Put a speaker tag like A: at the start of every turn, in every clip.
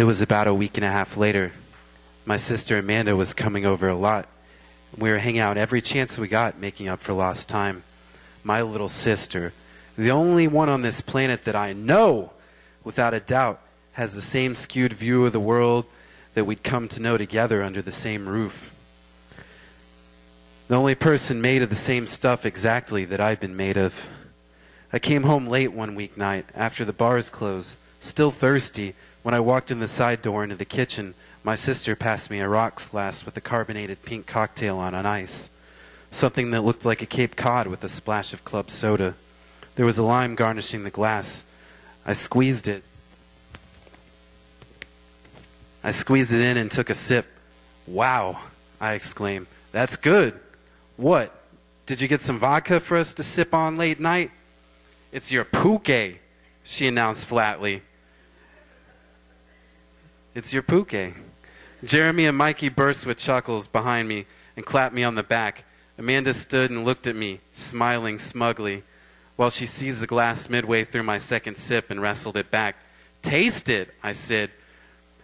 A: It was about a week and a half later. My sister Amanda was coming over a lot. We were hanging out every chance we got, making up for lost time. My little sister, the only one on this planet that I know, without a doubt, has the same skewed view of the world that we'd come to know together under the same roof. The only person made of the same stuff exactly that I'd been made of. I came home late one weeknight after the bars closed, still thirsty. When I walked in the side door into the kitchen, my sister passed me a rocks glass with a carbonated pink cocktail on ice. Something that looked like a Cape Cod with a splash of club soda. There was a lime garnishing the glass. I squeezed it in and took a sip. "Wow," I exclaimed. "That's good. What? Did you get some vodka for us to sip on late night?" "It's your puke," she announced flatly. "It's your puke." Jeremy and Mikey burst with chuckles behind me and clapped me on the back. Amanda stood and looked at me, smiling smugly, while she seized the glass midway through my second sip and wrestled it back. "Taste it," I said.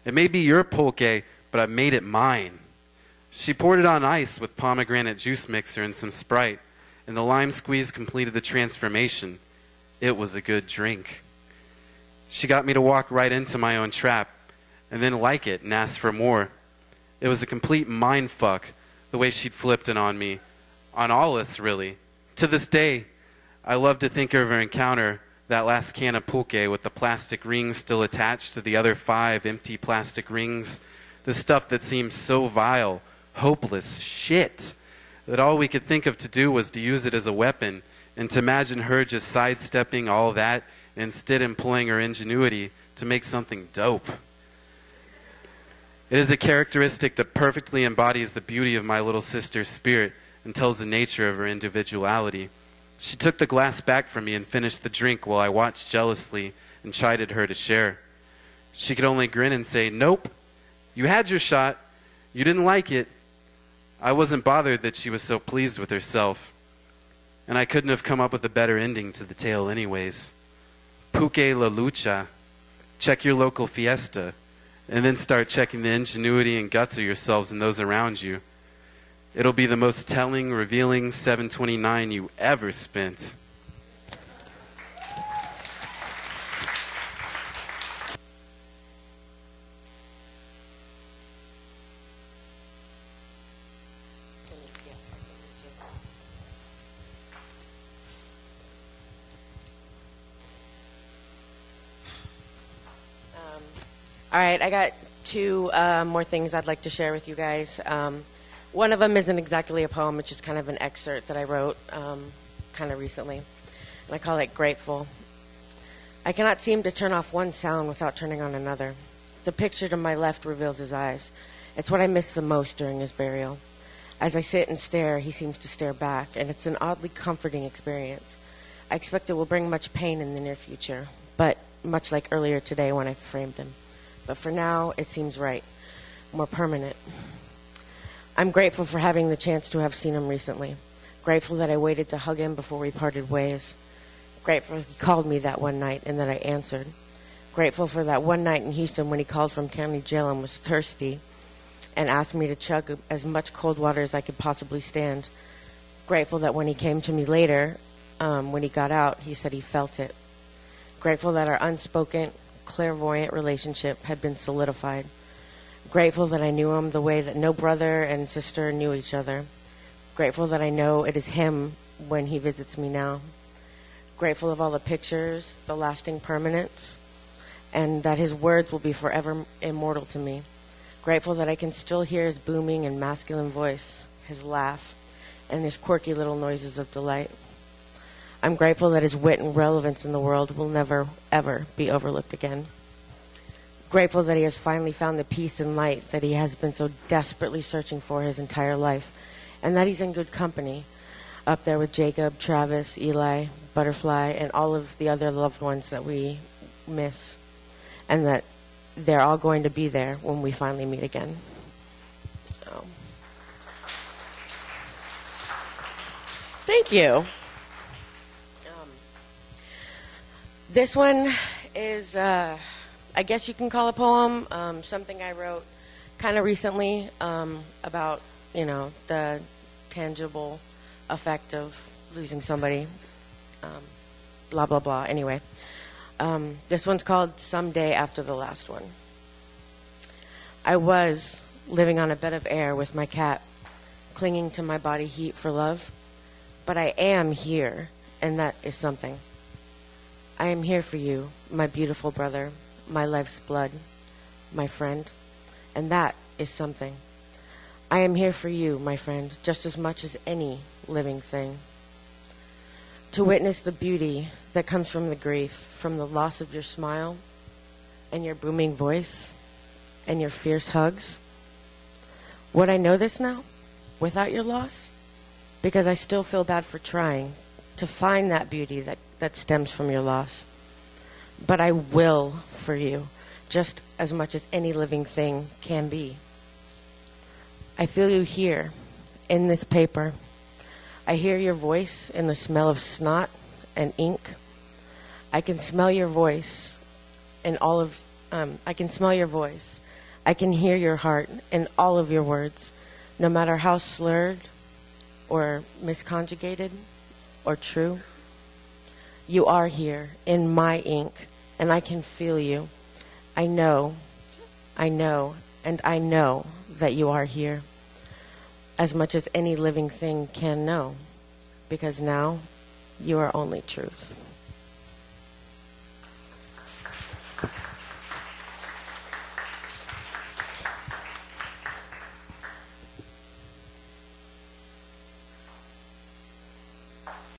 A: "It may be your pulque, but I made it mine." She poured it on ice with pomegranate juice mixer and some Sprite, and the lime squeeze completed the transformation. It was a good drink. She got me to walk right into my own trap, and then like it and ask for more. It was a complete mind fuck, the way she'd flipped it on me. On all us, really. To this day, I love to think of her encounter, that last can of pulque with the plastic rings still attached to the other 5 empty plastic rings. The stuff that seemed so vile, hopeless shit, that all we could think of to do was to use it as a weapon, and to imagine her just sidestepping all that and instead employing her ingenuity to make something dope. It is a characteristic that perfectly embodies the beauty of my little sister's spirit and tells the nature of her individuality. She took the glass back from me and finished the drink while I watched jealously and chided her to share. She could only grin and say, "Nope, you had your shot. You didn't like it." I wasn't bothered that she was so pleased with herself, and I couldn't have come up with a better ending to the tale anyways. Puque la lucha. Check your local fiesta, and then start checking the ingenuity and guts of yourselves and those around you. It'll be the most telling, revealing 729 you ever spent.
B: All right, I got 2 more things I'd like to share with you guys. One of them isn't exactly a poem, it's just kind of an excerpt that I wrote kind of recently, and I call it Grateful. I cannot seem to turn off one sound without turning on another. The picture to my left reveals his eyes. It's what I miss the most during his burial. As I sit and stare, he seems to stare back, and it's an oddly comforting experience. I expect it will bring much pain in the near future, but much like earlier today when I framed him. But for now, it seems right, more permanent. I'm grateful for having the chance to have seen him recently. Grateful that I waited to hug him before we parted ways. Grateful he called me that one night and that I answered. Grateful for that one night in Houston when he called from county jail and was thirsty and asked me to chug as much cold water as I could possibly stand. Grateful that when he came to me later, when he got out, he said he felt it. Grateful that our unspoken, clairvoyant relationship had been solidified. Grateful that I knew him the way that no brother and sister knew each other. Grateful that I know it is him when he visits me now. Grateful of all the pictures, the lasting permanence, and that his words will be forever immortal to me. Grateful that I can still hear his booming and masculine voice, his laugh, and his quirky little noises of delight. I'm grateful that his wit and relevance in the world will never, ever be overlooked again. Grateful that he has finally found the peace and light that he has been so desperately searching for his entire life, and that he's in good company, up there with Jacob, Travis, Eli, Butterfly, and all of the other loved ones that we miss, and that they're all going to be there when we finally meet again. Thank you. This one is, I I guess you can call a poem, something I wrote kind of recently about, the tangible effect of losing somebody, blah, blah, blah. Anyway, this one's called Someday After the Last One. I was living on a bed of air with my cat, clinging to my body heat for love, but I am here, and that is something. I am here for you, my beautiful brother, my life's blood, my friend, and that is something. I am here for you, my friend, just as much as any living thing. To witness the beauty that comes from the grief, from the loss of your smile, and your booming voice, and your fierce hugs. Would I know this now, without your loss? Because I still feel bad for trying to find that beauty that stems from your loss. But I will for you, just as much as any living thing can be. I feel you here, in this paper. I hear your voice in the smell of snot and ink. I can smell your voice in all of, I can smell your voice. I can hear your heart in all of your words, no matter how slurred or misconjugated or true. You are here in my ink, and I can feel you. I know, and I know that you are here, as much as any living thing can know, because now you are only truth.